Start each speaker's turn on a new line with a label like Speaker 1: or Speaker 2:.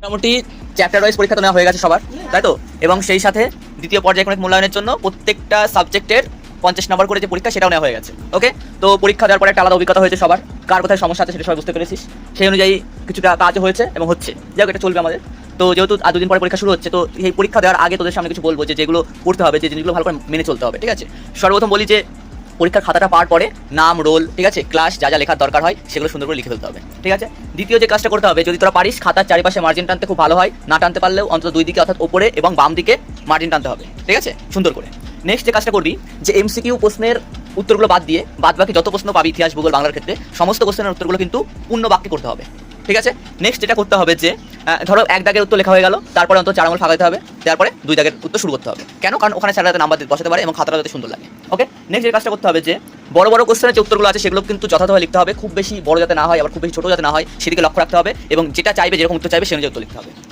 Speaker 1: মোটামুটি chapter wise পরীক্ষা তো নেওয়া হয়ে গেছে সবার, তাই তো? এবং সেই সাথে দ্বিতীয় পর্যায়ক্রমিক মূল্যায়নের জন্য প্রত্যেকটা সাবজেক্টের 50 নম্বর করে যে পরীক্ষা সেটাও নেওয়া হয়ে গেছে। ওকে, তো পরীক্ষা দেওয়ার পরে একটা আলাদা অভিজ্ঞতা হয়েছে সবার, কার কোথায় সমস্যা আছে সেটা সবাই বুঝতে পেরেছিস, সেই অনুযায়ী কিছুটা কাজও হয়েছে এবং হচ্ছে, যাই হোক এটা চলবে আমাদের। তো যেহেতু আর দুদিন পরে পরীক্ষা শুরু হচ্ছে, তো এই পরীক্ষা দেওয়ার আগে তোদের সামনে কিছু বলবো যে যেগুলো করতে হবে, যে জিনিসগুলো ভালো করে মেনে চলতে হবে, ঠিক আছে? সর্বপ্রথম বলি যে পরীক্ষার খাতাটা পাওয়ার পরে নাম, রোল, ঠিক আছে, ক্লাস যা যা লেখার দরকার হয় সেগুলো সুন্দর করে লিখে ফেলতে হবে, ঠিক আছে? দ্বিতীয় যে কাজটা করতে হবে, যদি তোরা পারিস খাতার চারিপাশে মার্জিন টানতে খুব ভালো হয়, না টানতে পারলেও অন্তত দুই দিকে অর্থাৎ ওপরে এবং বাম দিকে মার্জিন টানতে হবে, ঠিক আছে, সুন্দর করে। নেক্সট যে কাজটা করবি, যে এমসিকিউ প্রশ্নের উত্তরগুলো বাদ দিয়ে বাদ বাকি যত প্রশ্ন পাবি ইতিহাস, ভূগোল, বাংলার ক্ষেত্রে সমস্ত কোশ্চেনের উত্তরগুলো কিন্তু পূর্ণ বাক্যে করতে হবে, ঠিক আছে? নেক্সট যেটা করতে হবে যে ধরো এক দাগের উত্তর লেখা হয়ে গেল, তারপরে অন্তত 4 আঙুল ফাঁকা দিতে হবে, তারপরে 2 দাগের উত্তর শুরু করতে হবে। কেন? কারণ ওখানে স্যাররা নাম্বার বসাতে পারে এবং খাতাটা যাতে সুন্দর লাগে। ওকে, নেক্সট যে কাজটা করতে হবে যে বড় বড় কোশ্চেনের যে উত্তরগুলো আছে সেগুলো কিন্তু যথাযথভাবে লিখতে হবে, খুব বেশি বড় যাতে না হয়, আবার খুব বেশি ছোট যাতে না হয় সেদিকে লক্ষ্য রাখতে হবে, এবং যেটা চাইবে যেরকম উত্তর চাইবে সেই অনুযায়ী উত্তর লিখতে হবে।